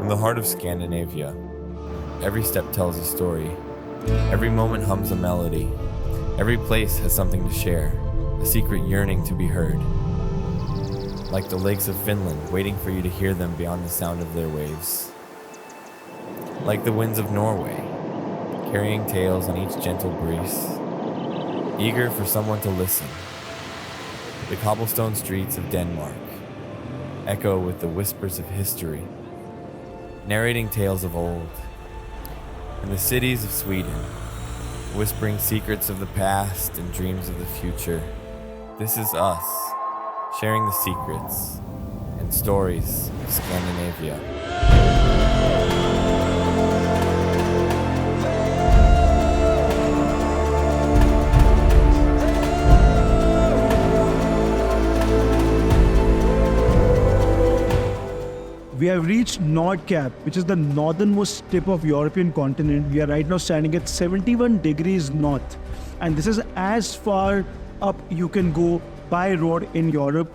In the heart of Scandinavia, every step tells a story. Every moment hums a melody. Every place has something to share, a secret yearning to be heard. Like the lakes of Finland, waiting for you to hear them beyond the sound of their waves. Like the winds of Norway, carrying tales on each gentle breeze, eager for someone to listen. The cobblestone streets of Denmark echo with the whispers of history, narrating tales of old. And the cities of Sweden, whispering secrets of the past and dreams of the future. This is us, sharing the secrets and stories of Scandinavia. We have reached Nordkap, which is the northernmost tip of European continent. We are right now standing at 71 degrees north. And this is as far up you can go by road in Europe.